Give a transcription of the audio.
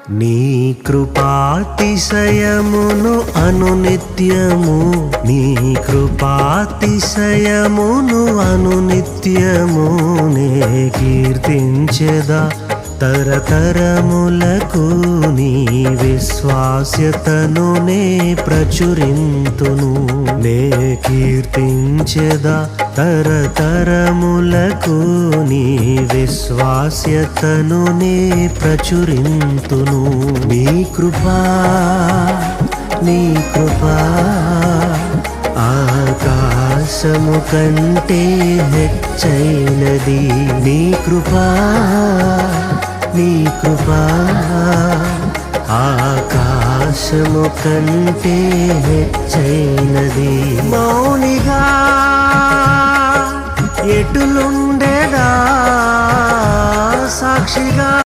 నీ కృపాతిశయమును అనునిత్యము, నీ కృపాతిశయమును అనునిత్యము నే కీర్తించెదా తరతరములకు. నీ విశ్వాస్యతను నే ప్రచురింతును, నే కీర్తించెదా తరతరములకు. నీ విశ్వాస్యతను నే ప్రచురింతును. నీ కృపా, నీ కృపా ఆకాశము కంటే హెచ్చైనది. నీ కృపా, నీ కృపా ఆకాశము కంటే హెచ్చైనది. మౌనిగా ఎటులుండెదా సాక్షిగా